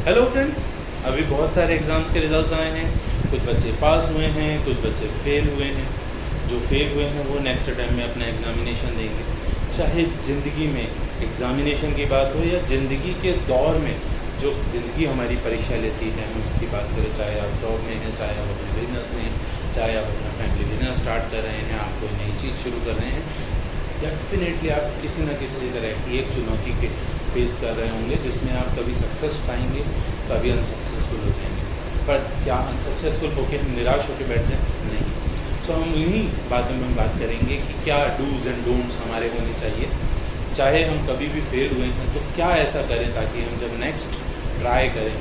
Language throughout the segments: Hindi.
हेलो फ्रेंड्स, अभी बहुत सारे एग्ज़ाम्स के रिज़ल्ट्स आए हैं। कुछ बच्चे पास हुए हैं, कुछ बच्चे फेल हुए हैं। जो फेल हुए हैं वो नेक्स्ट अटेम्प्ट में अपना एग्ज़ामिनेशन देंगे। चाहे ज़िंदगी में एग्ज़ामिनेशन की बात हो या ज़िंदगी के दौर में जो ज़िंदगी हमारी परीक्षा लेती है, हम उसकी बात करें, चाहे आप जॉब में हैं, चाहे आप अपने बिजनेस में हैं, चाहे आप अपना फैमिली बिजनेस स्टार्ट कर रहे हैं, आप कोई नई चीज़ शुरू कर रहे हैं, डेफिनेटली आप किसी न किसी तरह की एक चुनौती के फेस कर रहे होंगे जिसमें आप कभी सक्सेस पाएंगे, कभी अनसक्सेसफुल हो जाएंगे। पर क्या अनसक्सेसफुल होकर हम निराश होकर बैठ जाएं? नहीं। सो हम इन्हीं बातों में हम बात करेंगे कि क्या डूज़ एंड डोंट्स हमारे होने चाहिए। चाहे हम कभी भी फेल हुए हैं तो क्या ऐसा करें ताकि हम जब नेक्स्ट ट्राई करें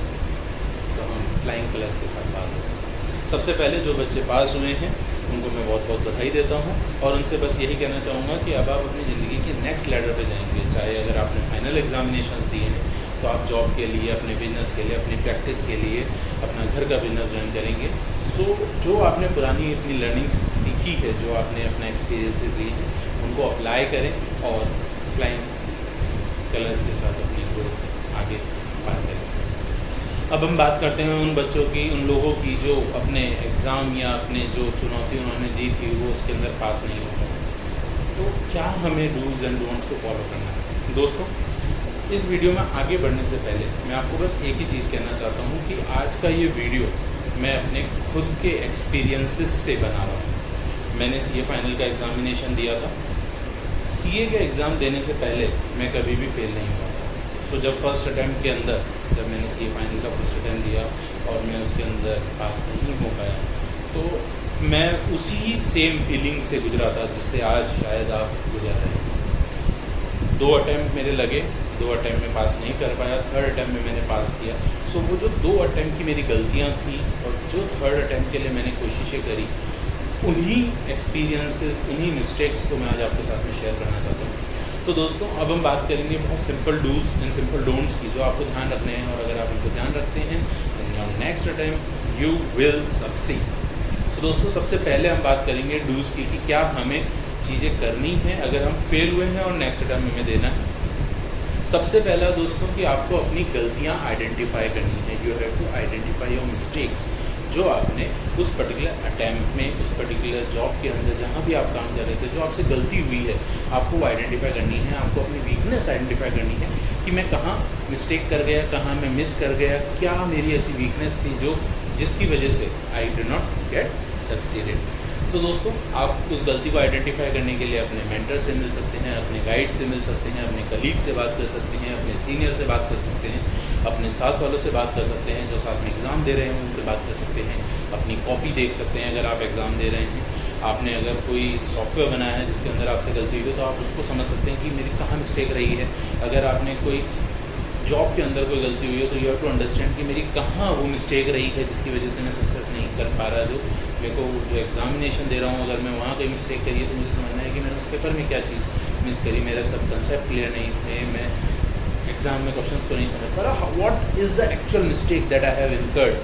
तो हम फ्लाइंग कलर्स के साथ पास हो सकें। सबसे पहले जो बच्चे पास हुए हैं उनको मैं बहुत बहुत बधाई देता हूँ और उनसे बस यही कहना चाहूँगा कि अब आप अपनी ज़िंदगी के नेक्स्ट लेवल पे जाएंगे। चाहे अगर आपने फाइनल एग्जामिनेशंस दिए हैं तो आप जॉब के लिए, अपने बिजनेस के लिए, अपनी प्रैक्टिस के लिए अपना घर का बिजनेस ज्वाइन करेंगे। सो जो आपने पुरानी अपनी लर्निंग सीखी है, जो आपने अपना एक्सपीरियंसेस लिए हैं, उनको अप्लाई करें और फ्लाइंग कलर्स के साथ अपनी ग्रोथ आगे पार करें। अब हम बात करते हैं उन बच्चों की, उन लोगों की जो अपने एग्ज़ाम या अपने जो चुनौती उन्होंने दी थी वो उसके अंदर पास नहीं हो पाए। तो क्या हमें डूज़ एंड डोंट्स को फॉलो करना है? दोस्तों, इस वीडियो में आगे बढ़ने से पहले मैं आपको बस एक ही चीज़ कहना चाहता हूँ कि आज का ये वीडियो मैं अपने खुद के एक्सपीरियंसेस से बना रहा हूँ। मैंने सीए फाइनल का एग्ज़ामिनेशन दिया था। सीए का एग्ज़ाम देने से पहले मैं कभी भी फेल नहीं हुआ। सो जब फर्स्ट अटैम्प्ट के अंदर, जब मैंने सीए फाइनल का फर्स्ट अटैम्प्ट दिया और मैं उसके अंदर पास नहीं हो पाया, तो मैं उसी सेम फीलिंग से गुजरा था जिससे आज शायद आप गुजर रहे हैं। 2 अटैम्प्ट मेरे लगे, 2 अटैम्प्ट में पास नहीं कर पाया, थर्ड अटैम्प्ट में मैंने पास किया। सो वो जो 2 अटैम्प्ट की मेरी गलतियाँ थी और जो थर्ड अटैम्प्ट के लिए मैंने कोशिशें करी, उन्हीं एक्सपीरियंसेस, उन्हीं मिस्टेक्स को मैं आज आपके साथ में शेयर करना चाहता हूँ। तो दोस्तों, अब हम बात करेंगे बहुत simple dos and simple don'ts की, जो आपको ध्यान रखने हैं, और अगर आप इनको ध्यान रखते हैं then your next attempt you will succeed. So दोस्तों, सबसे पहले हम बात करेंगे डूज़ की कि क्या हमें चीज़ें करनी है अगर हम फेल हुए हैं और नेक्स्ट अटेम्प्ट हमें देना है। सबसे पहला दोस्तों कि आपको अपनी गलतियाँ आइडेंटिफाई करनी है। You have to identify your mistakes, जो आपने उस पर्टिकुलर अटैम्प्ट में, उस पर्टिकुलर जॉब के अंदर जहाँ भी आप काम कर रहे थे, जो आपसे गलती हुई है, आपको वो आइडेंटिफाई करनी है। आपको अपनी वीकनेस आइडेंटिफाई करनी है कि मैं कहाँ मिस्टेक कर गया, कहाँ मैं मिस कर गया, क्या मेरी ऐसी वीकनेस थी जिसकी वजह से I did not get succeeded. So दोस्तों, आप उस गलती को आइडेंटिफाई करने के लिए अपने मेंटर से मिल सकते हैं, अपने गाइड से मिल सकते हैं, अपने कलीग से बात कर सकते हैं, अपने सीनियर से बात कर सकते हैं, अपने साथ वालों से बात कर सकते हैं जो साथ में एग्ज़ाम दे रहे हैं, उनसे बात कर सकते हैं, अपनी कॉपी देख सकते हैं। अगर आप एग्ज़ाम दे रहे हैं, आपने अगर कोई सॉफ्टवेयर बनाया है जिसके अंदर आपसे गलती हुई है, तो आप उसको समझ सकते हैं कि मेरी कहाँ मिस्टेक रही है। अगर आपने कोई जॉब के अंदर कोई गलती हुई है तो यू हैव टू अंडरस्टैंड कि मेरी कहाँ वो मिस्टेक रही है जिसकी वजह से मैं सक्सेस नहीं कर पा रहा। जो मेरे को जो एग्ज़ामिनेशन दे रहा हूँ, अगर मैं वहाँ कोई मिस्टेक करी है तो मुझे समझना है कि मैंने उस पेपर में क्या चीज़ मिस करी, मेरा सब कंसेप्ट क्लियर नहीं थे, मैं एग्ज़ाम में क्वेश्चंस को नहीं समझ पा रहा। What is the actual mistake that I have incurred,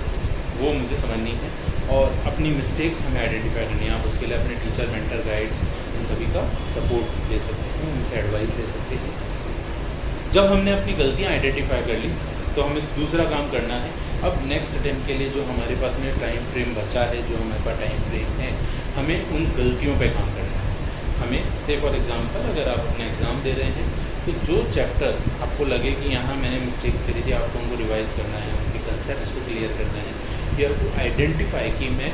वो मुझे समझनी है और अपनी मिस्टेक्स हमें आइडेंटिफाई करनी है। आप उसके लिए अपने टीचर, मेंटर, गाइड्स, इन सभी का सपोर्ट ले सकते हैं, उनसे एडवाइस ले सकते हैं। जब हमने अपनी गलतियाँ आइडेंटिफाई कर ली तो हमें दूसरा काम करना है। अब नेक्स्ट अटेम्प्ट के लिए जो हमारे पास में टाइम फ्रेम बचा है, जो हमारे पास टाइम फ्रेम है, हमें उन गलतियों पे काम करना है। हमें से फॉर एग्ज़ाम्पल, अगर आप अपना एग्ज़ाम दे रहे हैं तो जो चैप्टर्स आपको लगे कि यहाँ मैंने मिस्टेक्स करी थी, आपको उनको रिवाइज़ करना है, उनके कंसेप्ट्स को क्लियर करना है। यू हैव टू आइडेंटिफाई कि मैं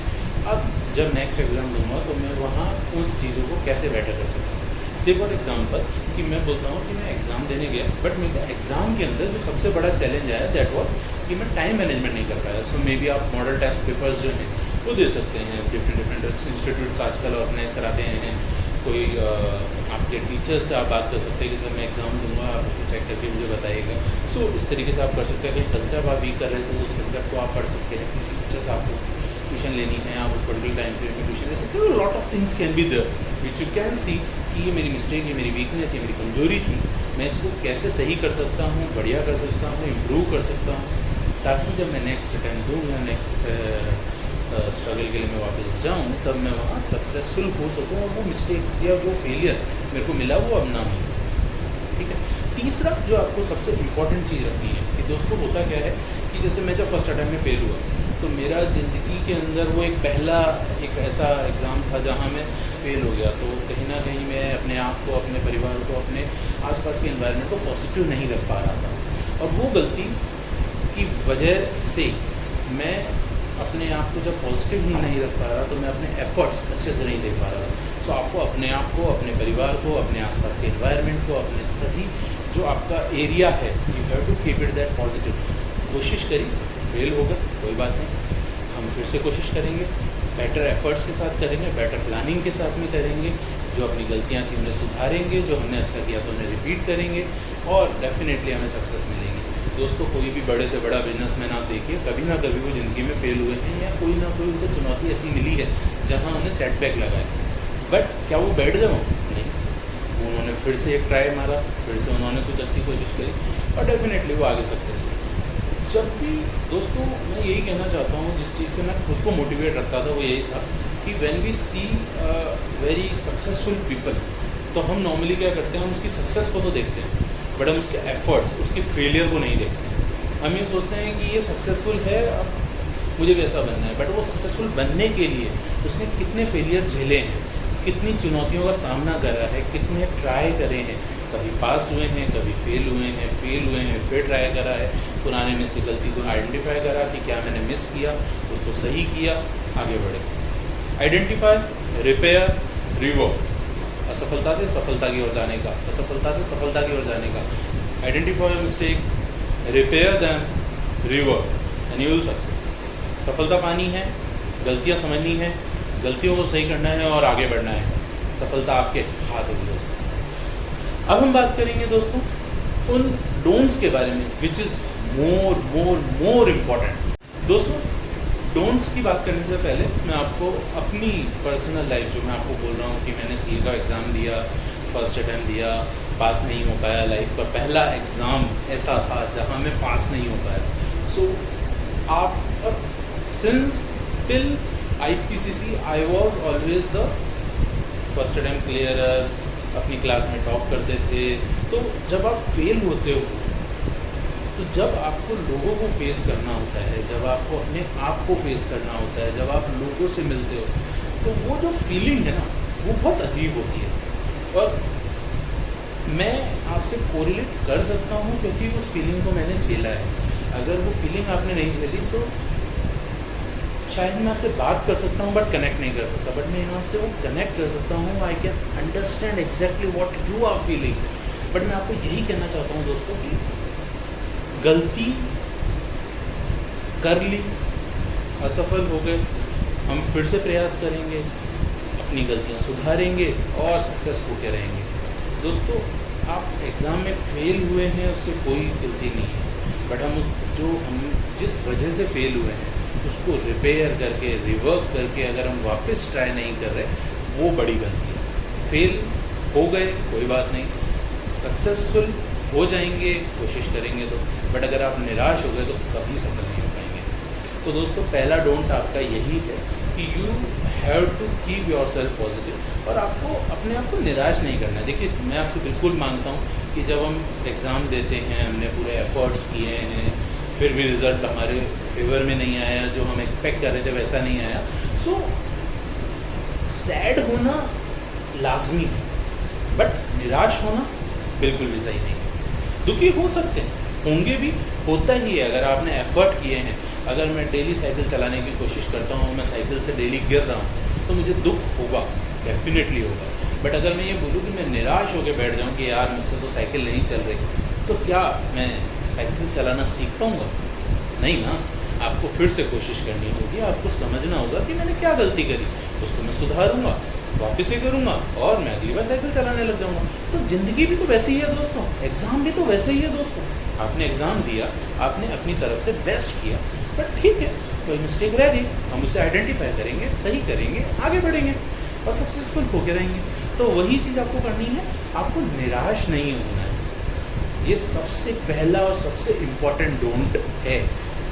अब जब नेक्स्ट एग्ज़ाम दूँगा तो मैं वहाँ उस चीज़ों को कैसे बेटर कर सकता हूँ। से फॉर एग्ज़ाम्पल कि मैं बोलता हूँ कि मैं एग्ज़ाम देने गया, बट मेरे को एग्ज़ाम के अंदर जो सबसे बड़ा चैलेंज आया दैट वाज कि मैं टाइम मैनेजमेंट नहीं कर पाया। सो मे बी आप मॉडल टेस्ट पेपर्स जो हैं वो दे सकते हैं। डिफरेंट इंस्टीट्यूट्स आजकल ऑर्गेनाइज कराते हैं। कोई आपके टीचर्स से आप बात कर सकते हैं कि सर मैं एग्ज़ाम दूंगा, आप उसको चेक करके मुझे बताइएगा। सो इस तरीके से आप कर सकते हैं। कहीं कंसेप्ट आप वीक कर रहे हैं तो उस कंसेप्ट को आप पढ़ सकते हैं। किसी टीचर से आपको ट्यूशन लेनी है, आप उस पर्टिकुलर टाइम फ्रेम में ट्यूशन ले सकते हो। Lot of things can be there which you can see कि ये मेरी मिस्टेक, ये मेरी वीकनेस, ये मेरी कमजोरी थी, मैं इसको कैसे सही कर सकता हूँ, बढ़िया कर सकता हूँ, इम्प्रूव कर सकता हूँ, ताकि जब मैं नेक्स्ट अटेम्प्ट दूँ या नेक्स्ट स्ट्रगल के लिए मैं वापस जाऊँ तब मैं वहाँ सक्सेसफुल हो सकूँ और वो मिस्टेक या जो फेलियर मेरे को मिला वो अब ना मिले। ठीक है। तीसरा जो आपको सबसे इम्पॉर्टेंट चीज़ रखनी है कि दोस्तों होता क्या है कि जैसे मैं जब फर्स्ट अटैम्प्ट में फ़ेल हुआ, तो मेरा ज़िंदगी के अंदर वो एक ऐसा एग्ज़ाम था जहाँ मैं फ़ेल हो गया। तो कहीं न कहीं मैं अपने आप को, अपने परिवार को, अपने आसपास के एनवायरनमेंट को पॉजिटिव नहीं रख पा रहा था, और वो गलती की वजह से मैं अपने आप को जब पॉजिटिव ही नहीं रख पा रहा, तो मैं अपने एफ़र्ट्स अच्छे से नहीं दे पा रहा था। सो आपको अपने आप को, अपने परिवार को, अपने आसपास के एनवायरनमेंट को, अपने सभी जो आपका एरिया है, you have to keep it that positive. कोशिश करी, फेल हो गए, कोई बात नहीं, हम फिर से कोशिश करेंगे, बेटर एफर्ट्स के साथ करेंगे, बेटर प्लानिंग के साथ में करेंगे, जो अपनी गलतियाँ थी उन्हें सुधारेंगे, जो हमने अच्छा किया तो उन्हें रिपीट करेंगे, और डेफिनेटली हमें सक्सेस मिलेंगी। दोस्तों, कोई भी बड़े से बड़ा बिजनेसमैन आप देखिए, कभी ना कभी वो ज़िंदगी में फेल हुए हैं, या कोई ना कोई उनको चुनौती ऐसी मिली है जहाँ उन्हें सेटबैक लगा है। बट क्या वो बैठ गए हों? नहीं, उन्होंने फिर से एक ट्राई मारा, फिर से उन्होंने कुछ अच्छी कोशिश करी, और डेफिनेटली वो आगे सक्सेस हुए। जब भी दोस्तों, मैं यही कहना चाहता हूँ, जिस चीज़ से मैं खुद को मोटिवेट रखता था वो यही था कि when we see very successful people, तो हम नॉर्मली क्या करते हैं, हम उसकी सक्सेस को तो देखते हैं, बट हम उसके एफर्ट्स, उसके फेलियर को नहीं देखते हैं। हम ये सोचते हैं कि ये सक्सेसफुल है, अब मुझे भी ऐसा बनना है, बट वो सक्सेसफुल बनने के लिए उसने कितने फेलियर झेले हैं, कितनी चुनौतियों का सामना करा है, कितने ट्राई करे हैं, कभी पास हुए हैं, कभी फेल हुए हैं, फिर ट्राई करा है, पुराने में से गलती को आइडेंटिफाई करा कि क्या मैंने मिस किया, उसको सही किया, आगे बढ़े। आइडेंटिफाई, रिपेयर, रिवर्क, असफलता से सफलता की ओर जाने का, असफलता से सफलता की ओर जाने का। Identify mistake, repair them, rework, and you will success. सफलता पानी है, गलतियाँ समझनी है, गलतियों को सही करना है और आगे बढ़ना है। सफलता आपके हाथ होगी दोस्तों। अब हम बात करेंगे दोस्तों उन डोंट्स के बारे में, विच इज़ मोर इम्पॉर्टेंट। दोस्तों, डोंट्स की बात करने से पहले मैं आपको अपनी पर्सनल लाइफ, जो मैं आपको बोल रहा हूँ कि मैंने सीए का एग्ज़ाम दिया, फर्स्ट अटैम्प्ट दिया, पास नहीं हो पाया, लाइफ का पहला एग्ज़ाम ऐसा था जहाँ मैं पास नहीं हो पाया। सो आप अब since till IPCC I was always the first attempt clearer, अपनी क्लास में टॉप करते थे। तो जब आप फेल होते हो, तो जब आपको लोगों को फेस करना होता है, जब आपको अपने आप को फेस करना होता है, जब आप लोगों से मिलते हो, तो वो जो फीलिंग है ना, वो बहुत अजीब होती है। और मैं आपसे कोरिलेट कर सकता हूँ, क्योंकि उस फीलिंग को मैंने झेला है। अगर वो फीलिंग आपने नहीं झेली तो शायद मैं आपसे बात कर सकता हूँ, बट कनेक्ट नहीं कर सकता। बट मैं यहाँ से वो कनेक्ट कर सकता हूँ, I can understand exactly what you are feeling. But मैं आपको यही कहना चाहता हूँ दोस्तों कि गलती कर ली, असफल हो गए, हम फिर से प्रयास करेंगे, अपनी गलतियाँ सुधारेंगे और सक्सेस होते रहेंगे। दोस्तों, आप एग्ज़ाम में फेल हुए हैं, उससे कोई गलती नहीं है, बट हम जिस वजह से फेल हुए हैं उसको रिपेयर करके, रिवर्क करके अगर हम वापस ट्राई नहीं कर रहे, वो बड़ी गलती है। फेल हो गए, कोई बात नहीं, सक्सेसफुल हो जाएंगे, कोशिश करेंगे तो। बट अगर आप निराश हो गए तो कभी सफल नहीं हो पाएंगे। तो दोस्तों, पहला डोंट आपका यही है कि you have to keep yourself positive, और आपको अपने आप को निराश नहीं करना है। देखिए, मैं आपसे बिल्कुल मानता हूँ कि जब हम एग्ज़ाम देते हैं, हमने पूरे एफर्ट्स किए हैं, फिर भी रिज़ल्ट हमारे फेवर में नहीं आया, जो हम एक्सपेक्ट कर रहे थे वैसा नहीं आया, सो सैड होना लाजमी है, बट निराश होना बिल्कुल भी सही नहीं है। दुखी हो सकते हैं, होंगे भी, होता ही है। अगर आपने एफर्ट किए हैं, अगर मैं डेली साइकिल चलाने की कोशिश करता हूँ, मैं साइकिल से डेली गिर रहा हूँ, तो मुझे दुख होगा, डेफिनेटली होगा। बट अगर मैं ये बोलूँ कि मैं निराश होकर बैठ जाऊँ कि यार मुझसे तो साइकिल नहीं चल रही, तो क्या मैं साइकिल चलाना सीख पाऊँगा? नहीं ना। आपको फिर से कोशिश करनी होगी, आपको समझना होगा कि मैंने क्या गलती करी, उसको मैं सुधारूंगा, वापस से करूँगा और मैं अगली बार साइकिल चलाने लग जाऊँगा। तो ज़िंदगी भी तो वैसे ही है दोस्तों, एग्ज़ाम भी तो वैसे ही है दोस्तों। आपने एग्ज़ाम दिया, आपने अपनी तरफ से बेस्ट किया, बट ठीक है, कोई मिस्टेक रह गई, हम उसे आइडेंटिफाई करेंगे, सही करेंगे, आगे बढ़ेंगे और सक्सेसफुल होके रहेंगे। तो वही चीज़ आपको करनी है, आपको निराश नहीं होना है। ये सबसे पहला और सबसे इम्पॉर्टेंट डोंट है।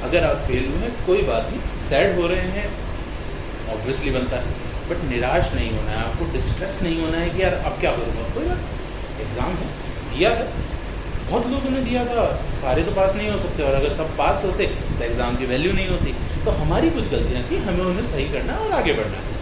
अगर आप फेल हुए हैं, कोई बात नहीं, सैड हो रहे हैं, ऑब्वियसली बनता है, बट निराश नहीं होना है, आपको डिस्ट्रेस नहीं होना है कि यार अब क्या करूँगा। कोई बात नहीं, एग्ज़ाम है, दिया है, बहुत लोगों ने दिया था, सारे तो पास नहीं हो सकते, और अगर सब पास होते तो एग्ज़ाम की वैल्यू नहीं होती। तो हमारी कुछ गलतियाँ थी, हमें उन्हें सही करना और आगे बढ़ना है।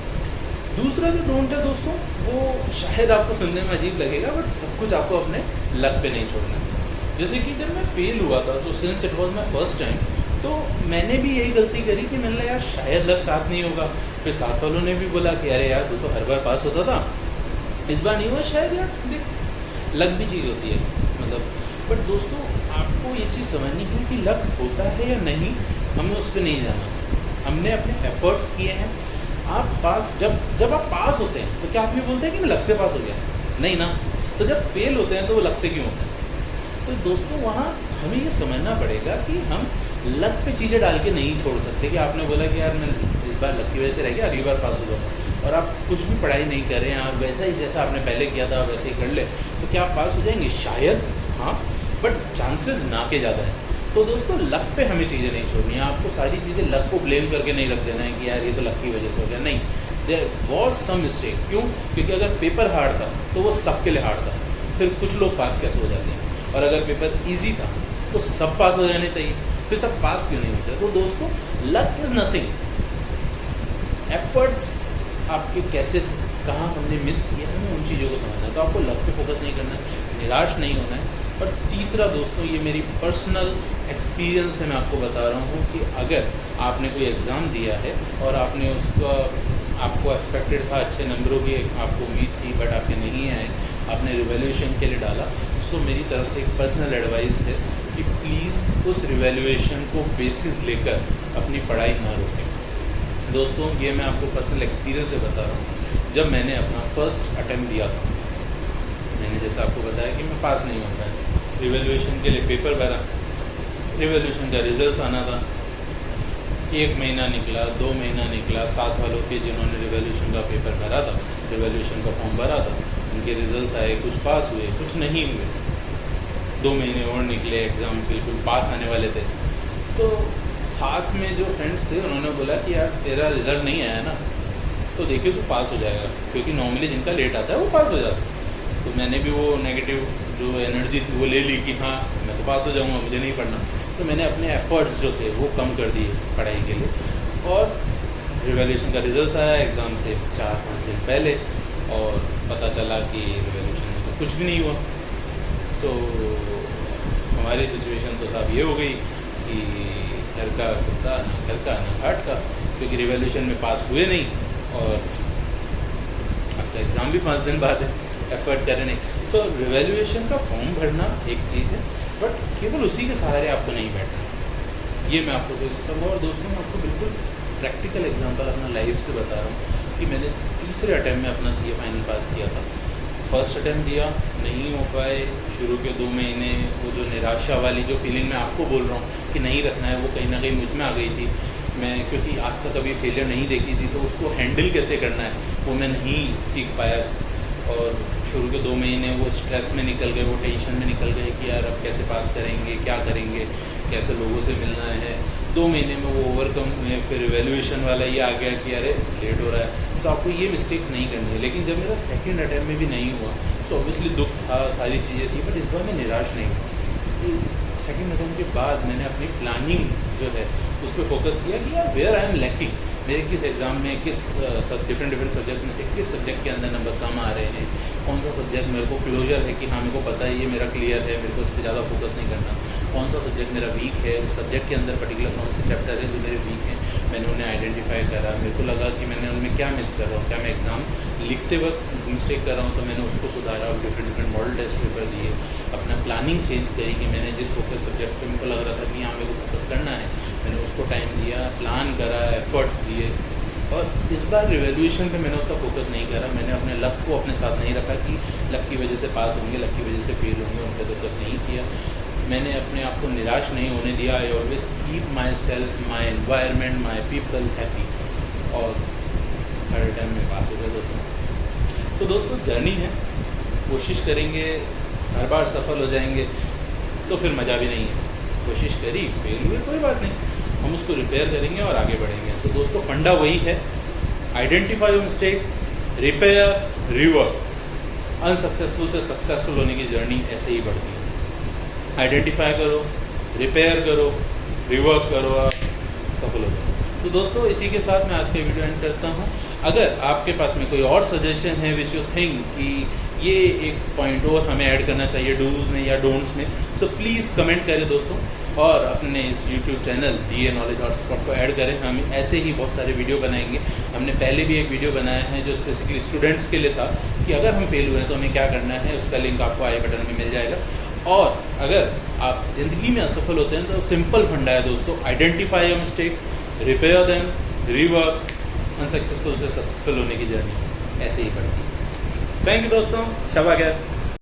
दूसरा जो डोंट है दोस्तों, वो शायद आपको सुनने में अजीब लगेगा, बट सब कुछ आपको अपने लक पे नहीं छोड़ना है। जैसे कि जब मैं फेल हुआ था, तो since it was my first time, तो मैंने भी यही गलती करी कि मैंने कहा यार शायद लक साथ नहीं होगा। फिर साथ वालों ने भी बोला कि अरे यार तू तो हर बार पास होता था, इस बार नहीं हुआ, शायद यार देख लक भी चीज़ होती है मतलब। बट दोस्तों आपको ये चीज़ समझनी है कि लक होता है या नहीं, हमें उस पर नहीं जाना। हमने अपने एफर्ट्स किए हैं। आप पास जब आप पास होते हैं तो क्या आप ये बोलते हैं कि मैं लक से पास हो गया? नहीं ना। तो जब फेल होते हैं तो वो लक से क्यों होता है? तो दोस्तों वहाँ हमें ये समझना पड़ेगा कि हम लक पे चीज़ें डाल के नहीं छोड़ सकते कि आपने बोला कि यार मैं इस बार लक की वजह से रह गया, अगली बार पास हो जाऊँगा, और आप कुछ भी पढ़ाई नहीं कर रहे हैं, आप वैसा ही जैसा आपने पहले किया था वैसे ही कर ले, तो क्या आप पास हो जाएंगे? शायद हाँ, बट चांसेस ना के ज़्यादा हैं। तो दोस्तों लक पे हमें चीज़ें नहीं छोड़नी है। आपको सारी चीज़ें लक को ब्लेम करके नहीं रख देना है कि यार ये तो लक की वजह से हो गया। नहीं, देयर वॉज सम मिस्टेक। क्यों? क्योंकि अगर पेपर हार्ड था तो वो सबके लिए हार्ड था, फिर कुछ लोग पास कैसे हो जाते हैं? और अगर पेपर ईजी था तो सब पास हो जाने चाहिए, फिर सब पास क्यों नहीं होते? तो दोस्तों लक इज़ नथिंग, एफर्ट्स आपके कैसे थे, कहाँ हमने मिस किया, हमें उन चीज़ों को समझना है। तो आपको लक पे फोकस नहीं करना है, निराश नहीं होना है। और तीसरा दोस्तों, ये मेरी पर्सनल एक्सपीरियंस है, मैं आपको बता रहा हूँ कि अगर आपने कोई एग्ज़ाम दिया है और आपने उसका आपको एक्सपेक्टेड था अच्छे नंबरों की आपको उम्मीद थी, बट आपके नहीं आए, आपने रिवैल्यूएशन के लिए डाला, सो मेरी तरफ से एक पर्सनल एडवाइस है कि प्लीज़ उस रिवैल्यूएशन को बेसिस लेकर अपनी पढ़ाई ना रोकें। दोस्तों ये मैं आपको पर्सनल एक्सपीरियंस से बता रहा हूँ। जब मैंने अपना फर्स्ट अटेम्प्ट दिया था, मैंने जैसा आपको बताया कि मैं पास नहीं हो पाया, रिवैल्यूएशन के लिए पेपर भरा, रिवैल्यूएशन का रिजल्ट्स आना था, 1 महीना निकला, 2 महीना निकला, साथ वालों के जिन्होंने रिवैल्यूएशन का पेपर भरा था, रिवैल्यूएशन का फॉर्म भरा था, उनके रिजल्ट्स आए, कुछ पास हुए, कुछ नहीं हुए। 2 महीने और निकले, एग्ज़ाम बिल्कुल पास आने वाले थे। तो साथ में जो फ्रेंड्स थे उन्होंने बोला कि यार तेरा रिज़ल्ट नहीं आया ना, तो देखिए तू पास हो जाएगा, क्योंकि नॉर्मली जिनका लेट आता है वो पास हो जाता है। तो मैंने भी वो नेगेटिव जो एनर्जी थी वो ले ली कि हाँ मैं तो पास हो जाऊँगा, मुझे नहीं पढ़ना। तो मैंने अपने एफ़र्ट्स जो थे वो कम कर दिए पढ़ाई के लिए, और रिवैल्यूएशन का रिजल्ट आया एग्ज़ाम से 4-5 दिन पहले, और पता चला कि रिवैल्यूएशन में तो कुछ भी नहीं हुआ। सो हमारी सिचुएशन तो साहब ये हो गई कि घर का कुत्ता ना घर का ना घाट का, क्योंकि रिवैल्यूएशन में पास हुए नहीं, और अब तो एग्ज़ाम भी 5 दिन बाद है, एफर्ट करें नहीं। सो रिवैल्यूएशन का फॉर्म भरना एक चीज़ है, बट केवल उसी के सहारे आपको नहीं बैठना, ये मैं आपको सोचता हूँ। और दोस्तों मैं आपको बिल्कुल प्रैक्टिकल एग्जांपल अपना लाइफ से बता रहा हूँ कि मैंने तीसरे अटैम्प्ट में अपना CA फाइनल पास किया था। फर्स्ट अटैम्प्ट दिया, नहीं हो पाए, शुरू के 2 महीने वो जो निराशा वाली जो फीलिंग मैं आपको बोल रहा हूँ कि नहीं रखना है, वो कहीं ना कहीं मुझ में आ गई थी। मैं क्योंकि आज तक कभी फेलियर नहीं देखी थी, तो उसको हैंडल कैसे करना है वो मैं नहीं सीख पाया, और शुरू के 2 महीने वो स्ट्रेस में निकल गए, वो टेंशन में निकल गए कि यार अब कैसे पास करेंगे, क्या करेंगे, कैसे लोगों से मिलना है। 2 महीने में वो ओवरकम हुए, फिर इवैल्यूएशन वाला ये आ गया कि अरे लेट हो रहा है। सो आपको ये मिस्टेक्स नहीं करनी है। लेकिन जब मेरा सेकंड अटैम्प्ट में भी नहीं हुआ, सो ऑब्वियसली दुख था, सारी चीज़ें थी, बट इस बार मैं निराश नहीं हुआ। सेकंड अटैम्प्ट के बाद मैंने अपनी प्लानिंग जो है उस पर फोकस किया कि यार वेयर आई एम लैकिंग, मेरे किस एग्ज़ाम में किस डिफरेंट सब्जेक्ट में से किस सब्जेक्ट के अंदर नंबर कम आ रहे हैं, कौन सा सब्जेक्ट मेरे को क्लोजर है कि हाँ मेरे को पता है ये मेरा क्लियर है, मेरे को उस पर ज़्यादा फोकस नहीं करना, कौन सा सब्जेक्ट मेरा वीक है, उस सब्जेक्ट के अंदर पर्टिकुलर कौन से चैप्टर है जो मेरे वीक हैं, मैंने उन्हें आइडेंटिफाई करा। मेरे को लगा कि मैंने उनमें क्या मिस कर रहा हूँ, क्या मैं एग्ज़ाम लिखते वक्त मिस्टेक कर रहा हूँ, तो मैंने उसको सुधारा, डिफरेंट मॉडल टेस्ट पेपर दिए, अपना प्लानिंग चेंज करी कि मैंने जिस फोकस सब्जेक्ट पे मेरे को लग रहा था कि यहाँ मेरे को फोकस करना है, मैंने उसको टाइम दिया, प्लान करा, एफर्ट्स दिए। और इस बार रिवैल्यूएशन पे मैंने उतना फोकस नहीं करा, मैंने अपने लक को अपने साथ नहीं रखा कि लक की वजह से पास होंगे, लक की वजह से फेल होंगे, उन पर फोकस नहीं किया। मैंने अपने आप को निराश नहीं होने दिया। I always keep my self, my environment, my people happy, और हर टाइम में पास हो गया दोस्तों। सो दोस्तों जर्नी है, कोशिश करेंगे, हर बार सफल हो जाएंगे तो फिर मज़ा भी नहीं है। कोशिश करी, फेल हुए, कोई बात नहीं, हम उसको रिपेयर करेंगे और आगे बढ़ेंगे। सो दोस्तों फंडा वही है, identify your mistake, repair, rework. Unsuccessful से सक्सेसफुल होने की जर्नी ऐसे ही बढ़ती है। आइडेंटिफाई करो, रिपेयर करो, रिवर्क करो और सफल हो जाओ। तो दोस्तों इसी के साथ मैं आज का वीडियो एंड करता हूँ। अगर आपके पास में कोई और सजेशन है विच यू थिंक कि ये एक पॉइंट और हमें ऐड करना चाहिए डूज में या डोंट्स में, सो प्लीज़ कमेंट करें दोस्तों, और अपने इस YouTube channel DA knowledge hotspot को ऐड करें। हम ऐसे ही बहुत सारे वीडियो बनाएंगे। हमने पहले भी एक वीडियो बनाया है जो स्पेसिफिकली स्टूडेंट्स के लिए था कि अगर हम फेल हुए हैं तो हमें क्या करना है, उसका लिंक आपको आई बटन में मिल जाएगा। और अगर आप ज़िंदगी में असफल होते हैं तो सिंपल फंडा है दोस्तों, identify your mistake, repair them, rework, unsuccessful से सक्सेसफुल होने की जर्नी ऐसे ही बढ़ती है। थैंक यू दोस्तों, शबा खैर।